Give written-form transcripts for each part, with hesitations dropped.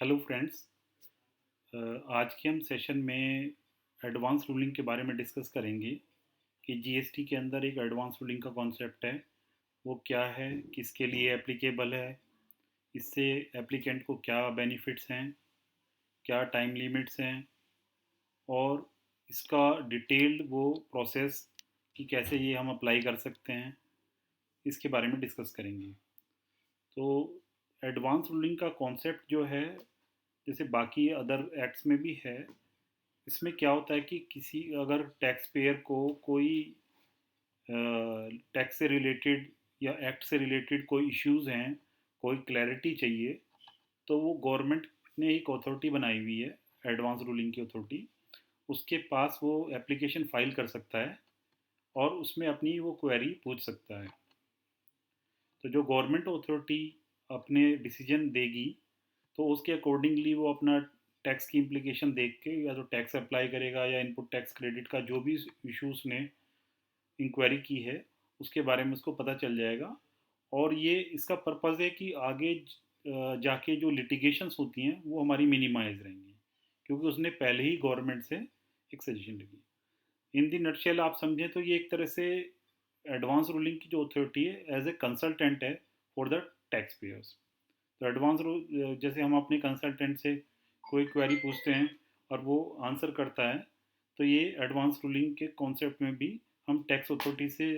Hello friends. आज के हम सेशन में एडवांस रूलिंग के बारे में डिस्कस करेंगे कि जीएसटी के अंदर एक एडवांस रूलिंग का कॉन्सेप्ट है। वो क्या है, किसके लिए एप्लीकेबल है, इससे एप्लीकेंट को क्या बेनिफिट्स हैं, क्या टाइम लिमिट्स हैं, और इसका डिटेल्ड वो प्रोसेस कि कैसे ये हम अप्लाई कर सकते हैं, इसके बारे में डिस्कस करेंगे। तो एडवांस रूलिंग का कॉन्सेप्ट जो है, जैसे बाकी अदर एक्ट्स में भी है, इसमें क्या होता है कि किसी अगर टैक्स पेयर को कोई टैक्स से रिलेटेड या एक्ट से रिलेटेड कोई इश्यूज हैं, कोई क्लैरिटी चाहिए, तो वो गवर्नमेंट ने एक अथॉरिटी बनाई हुई है, एडवांस रूलिंग की अथॉरिटी। उसके पास वो एप्लीकेशन फाइल कर सकता है और उसमें अपनी वो क्वेरी पूछ सकता है। तो जो गवर्नमेंट अथॉरिटी अपने डिसीजन देगी, तो उसके अकॉर्डिंगली वो अपना टैक्स की इम्प्लीकेशन देख के या तो टैक्स अप्लाई करेगा या इनपुट टैक्स क्रेडिट का जो भी इश्यूज ने इंक्वायरी की है उसके बारे में उसको पता चल जाएगा। और ये इसका पर्पज़ है कि आगे जाके जो लिटिगेशंस होती हैं वो हमारी मिनिमाइज रहेंगी, क्योंकि उसने पहले ही गवर्नमेंट से एक सजेशन ली। इन दी नटशेल आप समझें तो ये एक तरह से एडवांस रूलिंग की जो अथॉरिटी है एज ए कंसल्टेंट है फॉर द टैक्स पेयर्स। तो एडवांस रूल जैसे हम अपने कंसल्टेंट से कोई क्वेरी पूछते हैं और वो आंसर करता है, तो ये एडवांस रूलिंग के कॉन्सेप्ट में भी हम टैक्स अथॉरिटी से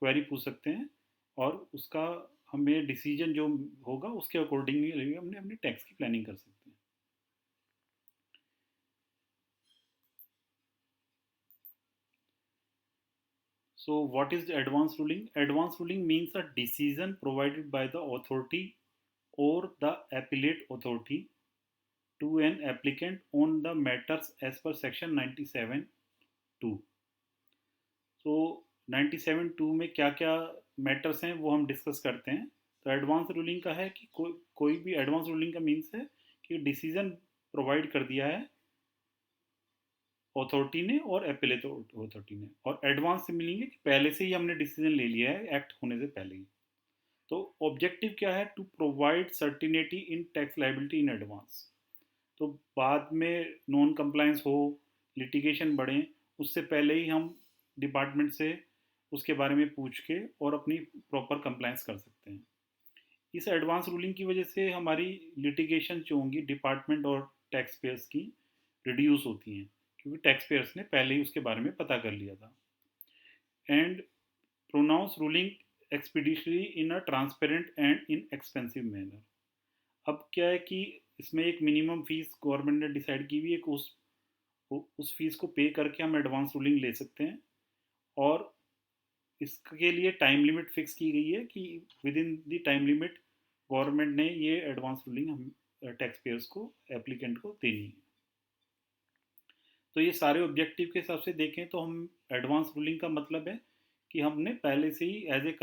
क्वेरी पूछ सकते हैं और उसका हमें डिसीजन जो होगा उसके अकॉर्डिंगली हमने अपनी टैक्स की प्लानिंग कर सकते हैं। So what is the advance ruling? Advance ruling means a decision provided by the authority or the appellate authority to an applicant on the matters as per section 97(2). तो 97(2) में क्या क्या मैटर्स हैं वो हम डिस्कस करते हैं। तो एडवांस रूलिंग का है कि कोई भी एडवांस रूलिंग का मीन्स है कि डिसीजन प्रोवाइड कर दिया है अथॉरिटी ने और एपेलेट अथॉरिटी ने, और एडवांस से मिलेंगे कि पहले से ही हमने डिसीजन ले लिया है एक्ट होने से पहले ही। तो ऑब्जेक्टिव क्या है? To provide certainty in tax liability in advance. तो बाद में नॉन कंप्लायंस हो, लिटिगेशन बढ़े, उससे पहले ही हम डिपार्टमेंट से उसके बारे में पूछ के और अपनी प्रॉपर कंप्लायंस कर सकते हैं। इस एडवांस रूलिंग की वजह से हमारी लिटिगेशन जो होंगी डिपार्टमेंट और टैक्स पेयर्स की रिड्यूस होती हैं, क्योंकि टैक्स पेयर्स ने पहले ही उसके बारे में पता कर लिया था। And pronounce ruling expeditiously in a transparent and inexpensive manner. अब क्या है कि इसमें एक मिनिमम फीस गवर्नमेंट ने डिसाइड की हुई है कि उस फीस को पे करके हम एडवांस रूलिंग ले सकते हैं। और इसके लिए टाइम लिमिट फिक्स की गई है कि with in the time limit government ने ये एडवांस रूलिंग हम टैक्स पेयर्स को, एप्लीकेंट को देनी है। तो ये सारे ऑब्जेक्टिव के हिसाब से देखें तो हम एडवांस रूलिंग का मतलब है कि हमने पहले से ही एज ए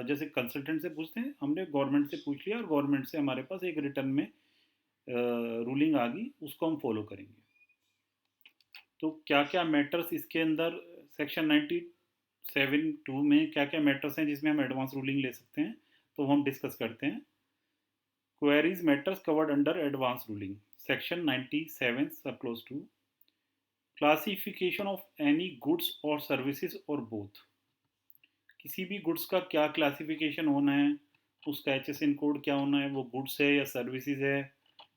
जैसे कंसल्टेंट से पूछते हैं, हमने गवर्नमेंट से पूछ लिया और गवर्नमेंट से हमारे पास एक रिटर्न में रूलिंग आ गई, उसको हम फॉलो करेंगे। तो क्या क्या मैटर्स इसके अंदर सेक्शन 97(2) में क्या क्या मैटर्स हैं जिसमें हम एडवांस रूलिंग ले सकते हैं, तो हम डिस्कस करते हैं। Queries matters covered under advance ruling, section 97 सब close 2। Classification of any goods और सर्विसेज और बोथ। किसी भी गुड्स का क्या क्लासिफिकेशन होना है, उसका HSN कोड क्या होना है, वो गुड्स है या सर्विसेज है,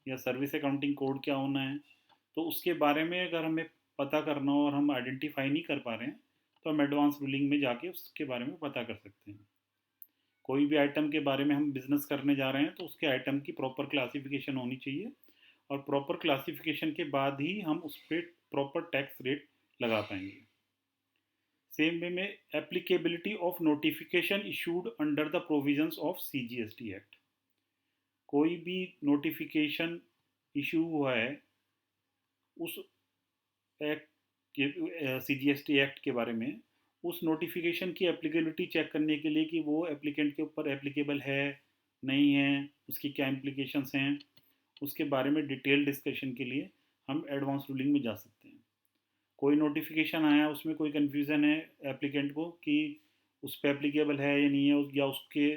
या सर्विस अकाउंटिंग कोड क्या होना है, तो उसके बारे में अगर हमें पता करना हो और हम आइडेंटिफाई नहीं कर पा रहे हैं, तो हम एडवांस रूलिंग में जाके उसके बारे में पता कर सकते हैं। कोई भी आइटम के बारे में हम बिजनेस करने जा रहे हैं तो उसके आइटम की प्रॉपर क्लासिफिकेशन होनी चाहिए, और प्रॉपर क्लासिफिकेशन के बाद ही हम उस पर प्रॉपर टैक्स रेट लगा पाएंगे। सेम वे में applicability of notification issued under the provisions of CGST act. कोई भी नोटिफिकेशन इशू हुआ है उस एक्ट के, CGST एक्ट के बारे में, उस नोटिफिकेशन की एप्लीकेबिलिटी चेक करने के लिए कि वो एप्लीकेंट के ऊपर एप्लीकेबल है नहीं है, उसकी क्या इम्प्लीकेशंस हैं, उसके बारे में डिटेल डिस्कशन के लिए हम एडवांस रूलिंग में जा सकते हैं। कोई नोटिफिकेशन आया, उसमें कोई कन्फ्यूज़न है एप्लीकेंट को कि उस पर एप्लीकेबल है या नहीं है, या उसके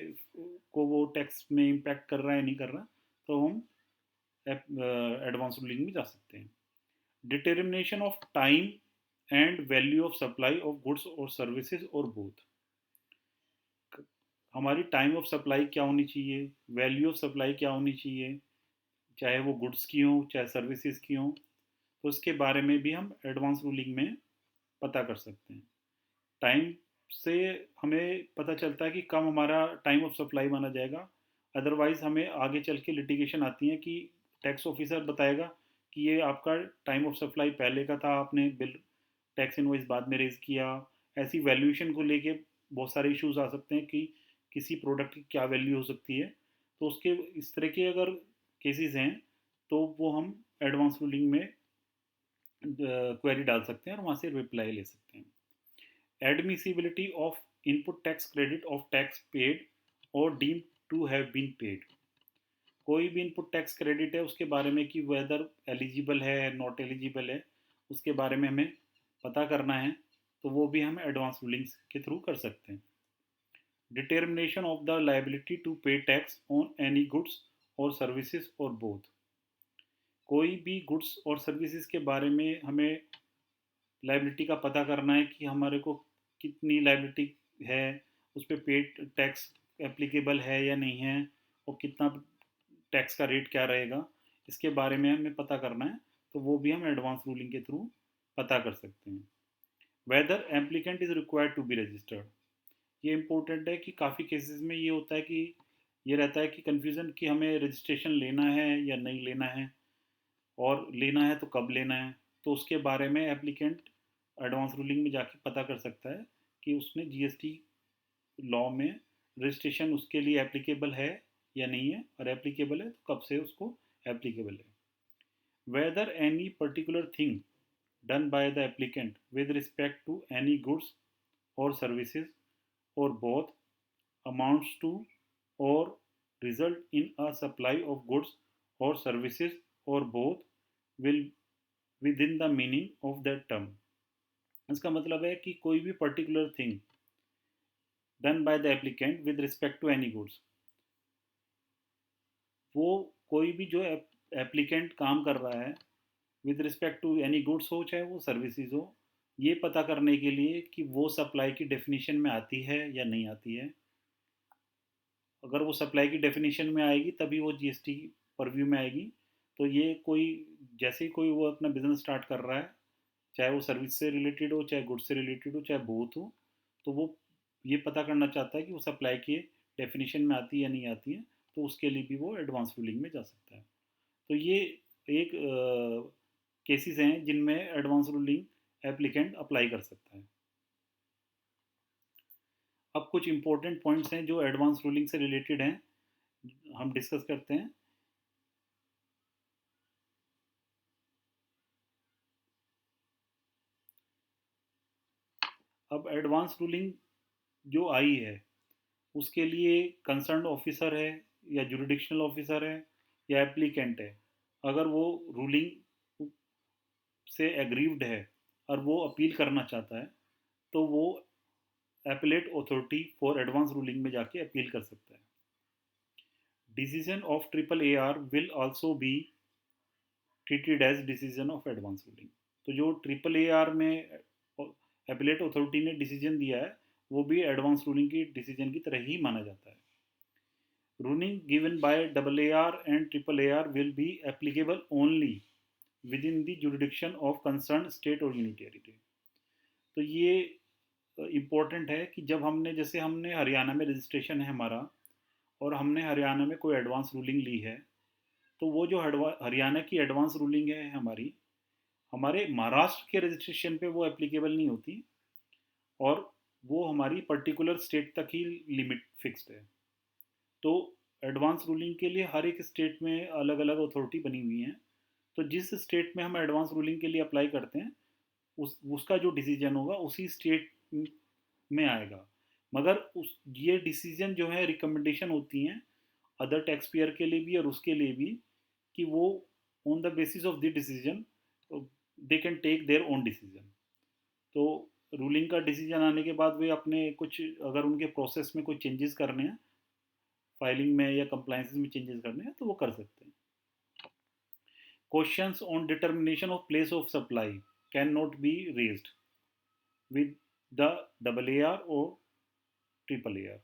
को वो टैक्स में इम्पैक्ट कर रहा है नहीं कर रहा, तो हम एडवांस रूलिंग में जा सकते हैं। Determination of time and value of supply of goods और सर्विसेज और बोथ। हमारी टाइम ऑफ सप्लाई क्या होनी चाहिए, वैल्यू ऑफ सप्लाई क्या होनी चाहिए, चाहे वो गुड्स की हो चाहे सर्विसेज की हो, तो उसके बारे में भी हम एडवांस रूलिंग में पता कर सकते हैं। टाइम से हमें पता चलता है कि कम हमारा टाइम ऑफ सप्लाई माना जाएगा, अदरवाइज हमें आगे चल के लिटिगेशन आती है कि टैक्स ऑफिसर बताएगा कि ये आपका टाइम ऑफ सप्लाई पहले का था, आपने बिल टैक्स इनवॉइस बाद में रेज किया। ऐसी वैल्यूएशन को लेके बहुत सारे इश्यूज आ सकते हैं कि किसी प्रोडक्ट की क्या वैल्यू हो सकती है। तो उसके इस तरह के अगर केसेस हैं तो वो हम एडवांस रूलिंग में क्वेरी डाल सकते हैं और वहाँ से रिप्लाई ले सकते हैं। Admissibility of input tax credit of tax paid or deemed to have been paid। कोई भी इनपुट टैक्स क्रेडिट है उसके बारे में कि वेदर एलिजिबल है नॉट एलिजिबल है, उसके बारे में हमें पता करना है, तो वो भी हम एडवांस रूलिंग्स के थ्रू कर सकते हैं। Determination of the liability to pay tax on any goods और सर्विसेज और बोथ। कोई भी गुड्स और सर्विसेज के बारे में हमें लाइबिलिटी का पता करना है कि हमारे को कितनी लाइबिलिटी है, उस पर पेड टैक्स एप्लीकेबल है या नहीं है, और कितना टैक्स का रेट क्या रहेगा, इसके बारे में हमें पता करना है, तो वो भी हम एडवांस रूलिंग के थ्रू पता कर सकते हैं। Whether applicant is required to be registered. ये इंपॉर्टेंट है कि काफ़ी केसेस में ये होता है कि ये रहता है कि कन्फ्यूज़न कि हमें रजिस्ट्रेशन लेना है या नहीं लेना है, और लेना है तो कब लेना है। तो उसके बारे में एप्लीकेंट एडवांस रूलिंग में जाके पता कर सकता है कि उसने जीएसटी लॉ में रजिस्ट्रेशन उसके लिए एप्लीकेबल है या नहीं है, और एप्लीकेबल है तो कब से उसको एप्लीकेबल है। Whether any particular thing done by the applicant with respect to any goods और सर्विसेज और both amounts to or result in a supply of goods or services or both will within the meaning of that term। इसका मतलब है कि कोई भी particular thing done by the applicant with respect to any goods, वो कोई भी जो एप्लीकेंट काम कर रहा है with respect to any goods हो चाहे वो सर्विसेज हो, ये पता करने के लिए कि वो सप्लाई की डेफिनेशन में आती है या नहीं आती है। अगर वो सप्लाई की डेफिनेशन में आएगी तभी वो जीएसटी परव्यू में आएगी। तो ये कोई जैसे ही कोई वो अपना बिजनेस स्टार्ट कर रहा है, चाहे वो सर्विस से रिलेटेड हो चाहे गुड्स से रिलेटेड हो चाहे बोथ हो, तो वो ये पता करना चाहता है कि वो सप्लाई की डेफिनेशन में आती है या नहीं आती है, तो उसके लिए भी वो एडवांस रूलिंग में जा सकता है। तो ये एक केसेस हैं जिनमें एडवांस रूलिंग एप्लीकेंट अप्लाई कर सकता है। अब कुछ इंपॉर्टेंट पॉइंट्स हैं जो एडवांस रूलिंग से रिलेटेड हैं, हम डिस्कस करते हैं। अब एडवांस रूलिंग जो आई है उसके लिए कंसर्न ऑफिसर है या जुरिडिक्शनल ऑफिसर है या एप्लीकेंट है, अगर वो रूलिंग से एग्रीव्ड है और वो अपील करना चाहता है, तो वो appellate authority for advance ruling में जाके अपील कर सकता है। Decision of triple A R will also be treated as decision of advance ruling. तो जो ट्रिपल ए आर में एपलेट अथॉरिटी ने डिसीजन दिया है वो भी एडवांस रूलिंग की डिसीजन की तरह ही माना जाता है। Ruling given by AAR and AAR will be applicable only within the jurisdiction of concerned state or unity territory। तो ये इम्पोर्टेंट है कि जब हमने जैसे हमने हरियाणा में रजिस्ट्रेशन है हमारा और हमने हरियाणा में कोई एडवांस रूलिंग ली है, तो वो जो हरियाणा की एडवांस रूलिंग है हमारी, हमारे महाराष्ट्र के रजिस्ट्रेशन पे वो एप्लीकेबल नहीं होती, और वो हमारी पर्टिकुलर स्टेट तक ही लिमिट फिक्स्ड है। तो एडवांस रूलिंग के लिए हर एक स्टेट में अलग अलग अथॉरिटी बनी हुई हैं। तो जिस स्टेट में हम एडवांस रूलिंग के लिए अप्लाई करते हैं उसका जो डिसीजन होगा उसी स्टेट में आएगा। मगर उस ये डिसीजन जो है रिकमेंडेशन होती हैं अदर टैक्स पेयर के लिए भी और उसके लिए भी, कि वो on the basis of the decision they can take their own decision. तो रूलिंग का डिसीजन आने के बाद वे अपने कुछ अगर उनके प्रोसेस में कोई चेंजेस करने हैं, फाइलिंग में या कंप्लाइंसेस में चेंजेस करने हैं, तो वो कर सकते हैं। Questions on determination of place of supply cannot be raised with the AAR or AAAR.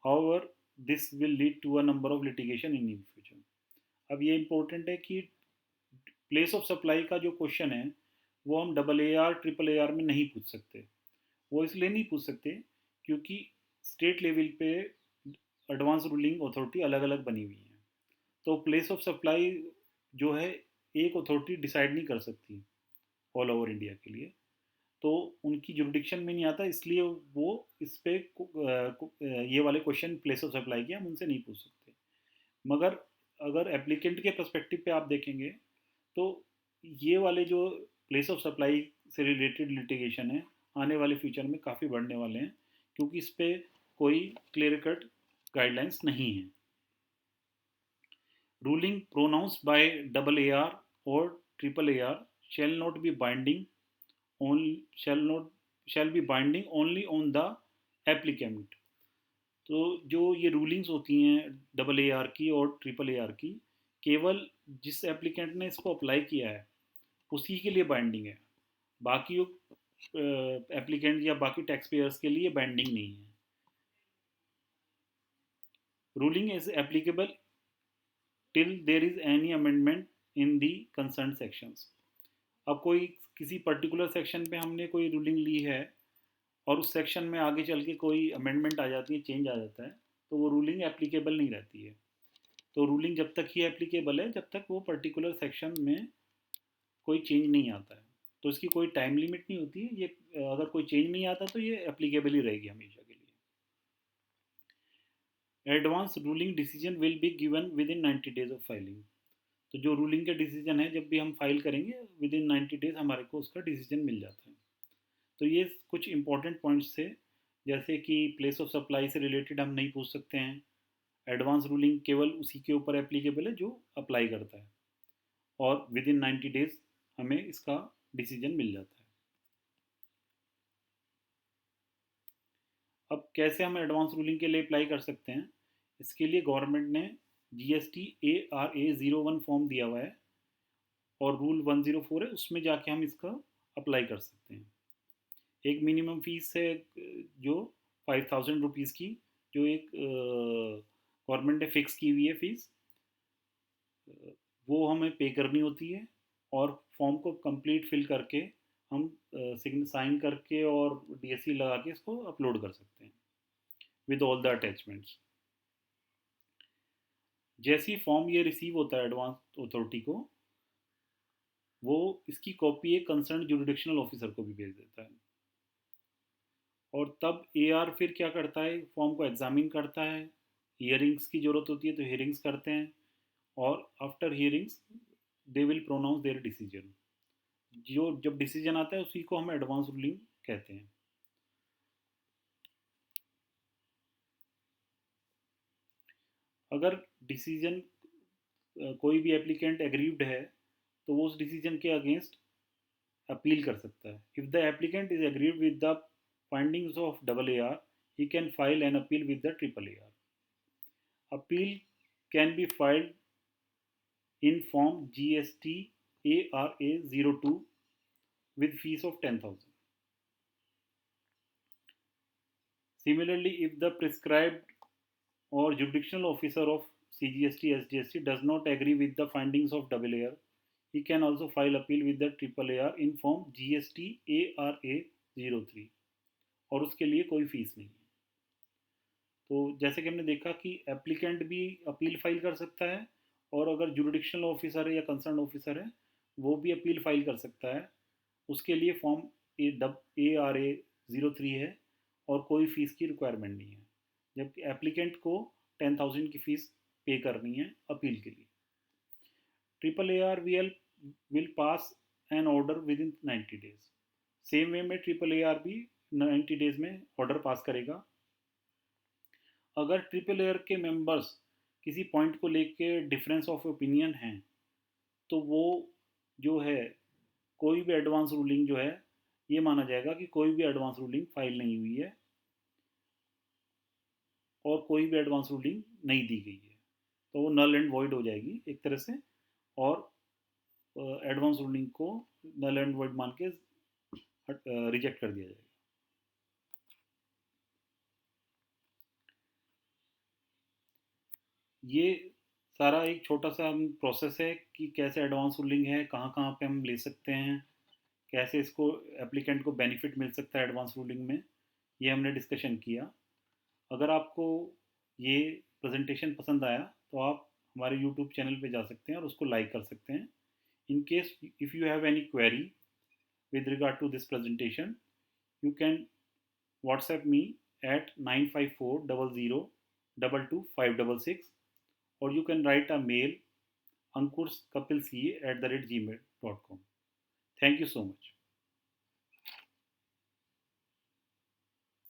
However, this will lead to a number of litigation in the future. अब ये इम्पोर्टेंट है कि प्लेस ऑफ सप्लाई का जो question है वो हम AAR AAAR में नहीं पूछ सकते। वो इसलिए नहीं पूछ सकते क्योंकि स्टेट लेवल पे एडवांस रूलिंग अथॉरिटी अलग अलग बनी हुई है। तो प्लेस ऑफ सप्लाई जो है एक अथॉरिटी डिसाइड नहीं कर सकती ऑल ओवर इंडिया के लिए, तो उनकी जुरिडिक्शन में नहीं आता, इसलिए वो इस पे ये वाले क्वेश्चन प्लेस ऑफ सप्लाई के हम उनसे नहीं पूछ सकते। मगर अगर एप्लीकेंट के पर्सपेक्टिव पे आप देखेंगे तो ये वाले जो प्लेस ऑफ सप्लाई से रिलेटेड लिटिगेशन है आने वाले फ्यूचर में काफ़ी बढ़ने वाले हैं, क्योंकि इस पे कोई क्लियर कट गाइडलाइंस नहीं है। रूलिंग प्रोनाउंस्ड बाय AAR और AAAR shall not be binding on shall be binding only on the applicant। तो जो ये रूलिंग्स होती हैं AAR की और AAAR की, केवल जिस एप्लीकेंट ने इसको अप्लाई किया है उसी के लिए बाइंडिंग है, बाकी एप्लीकेंट या बाकी टैक्स पेयर्स के लिए बाइंडिंग नहीं है। Ruling is applicable till there is any amendment in the concerned sections. अब कोई किसी पर्टिकुलर सेक्शन पे हमने कोई रूलिंग ली है और उस सेक्शन में आगे चल के कोई अमेंडमेंट आ जाती है, चेंज आ जाता है, तो वो रूलिंग एप्लीकेबल नहीं रहती है। तो रूलिंग जब तक ही एप्लीकेबल है जब तक वो पर्टिकुलर सेक्शन में कोई चेंज नहीं आता है। तो इसकी कोई टाइम लिमिट नहीं होती है, ये अगर कोई चेंज नहीं आता तो ये एप्लीकेबल ही रहेगी हमेशा के लिए। Advance ruling decision will be given with in 90 days of filing. तो जो रूलिंग का डिसीजन है जब भी हम फाइल करेंगे विद इन 90 डेज हमारे को उसका डिसीजन मिल जाता है। तो ये कुछ इंपॉर्टेंट पॉइंट्स थे, जैसे कि प्लेस ऑफ सप्लाई से रिलेटेड हम नहीं पूछ सकते हैं, एडवांस रूलिंग केवल उसी के ऊपर एप्लीकेबल है जो अप्लाई करता है, और विद इन 90 डेज हमें इसका डिसीजन मिल जाता है। अब कैसे हम एडवांस रूलिंग के लिए अप्लाई कर सकते हैं, इसके लिए गवर्नमेंट ने GST ARA01 फॉर्म दिया हुआ है और रूल 104 है, उसमें जाके हम इसका अप्लाई कर सकते हैं। एक मिनिमम फीस है जो 5000 रुपीज़ की, जो एक गवर्नमेंट ने फिक्स की हुई है फीस, वो हमें पे करनी होती है और फॉर्म को कंप्लीट फिल करके हम साइन करके और DSC लगा के इसको अपलोड कर सकते हैं विद ऑल द अटैचमेंट्स। जैसे ही फॉर्म ये रिसीव होता है एडवांस अथॉरिटी को, वो इसकी कॉपी एक कंसर्न जुरिडिक्शनल ऑफिसर को भी भेज देता है, और तब AR फिर क्या करता है, फॉर्म को एग्जामिन करता है, हियरिंग्स की ज़रूरत होती है तो हियरिंग्स करते हैं, और after hearings they will pronounce their decision. जो जब डिसीजन आता है उसी को हम एडवांस रूलिंग कहते हैं। अगर डिसीजन कोई भी एप्लीकेंट एग्रीव्ड है तो वो उस डिसीजन के अगेंस्ट अपील कर सकता है। If the applicant is aggrieved with the findings of AAR, he can file an appeal with the AAR. Appeal can be filed in form GST ARA02 with fees of 10,000. Similarly, if the prescribed or jurisdictional officer of CGST SGST does not agree with the findings of AAR, he can also file appeal with the AAR in form GST ARA03, और उसके लिए कोई fees नहीं है। तो जैसे कि हमने देखा कि एप्लीकेंट भी अपील फाइल कर सकता है, और अगर जुरिडिक्शनल ऑफिसर है या कंसर्न ऑफिसर है वो भी अपील फाइल कर सकता है। उसके लिए फॉर्म ARA03 है और कोई फ़ीस की रिक्वायरमेंट नहीं है, जबकि एप्लीकेंट को 10,000 की फ़ीस पे करनी है अपील के लिए। AAR will pass an order within 90 days। Same way में AAR भी 90 डेज में ऑर्डर पास करेगा। अगर AAR के मेंबर्स किसी पॉइंट को लेके डिफरेंस ऑफ ओपिनियन हैं तो वो जो है कोई भी एडवांस रूलिंग जो है ये माना जाएगा कि कोई भी एडवांस रूलिंग फाइल नहीं हुई है और कोई भी एडवांस रूलिंग नहीं दी गई है, तो वो नल एंड वॉइड हो जाएगी एक तरह से, और एडवांस रूलिंग को नल एंड वॉइड मान के रिजेक्ट कर दिया जाएगा। ये सारा एक छोटा सा प्रोसेस है कि कैसे एडवांस रूलिंग है, कहाँ कहाँ पे हम ले सकते हैं, कैसे इसको एप्लीकेंट को बेनिफिट मिल सकता है एडवांस रूलिंग में, ये हमने डिस्कशन किया। अगर आपको ये प्रेजेंटेशन पसंद आया तो आप हमारे यूट्यूब चैनल पे जा सकते हैं और उसको लाइक कर सकते हैं। In case if you have any query with regard to this presentation, you can WhatsApp me at 95400222566, or you can write a mail ankurskapilc@gmail.com. Thank you so much.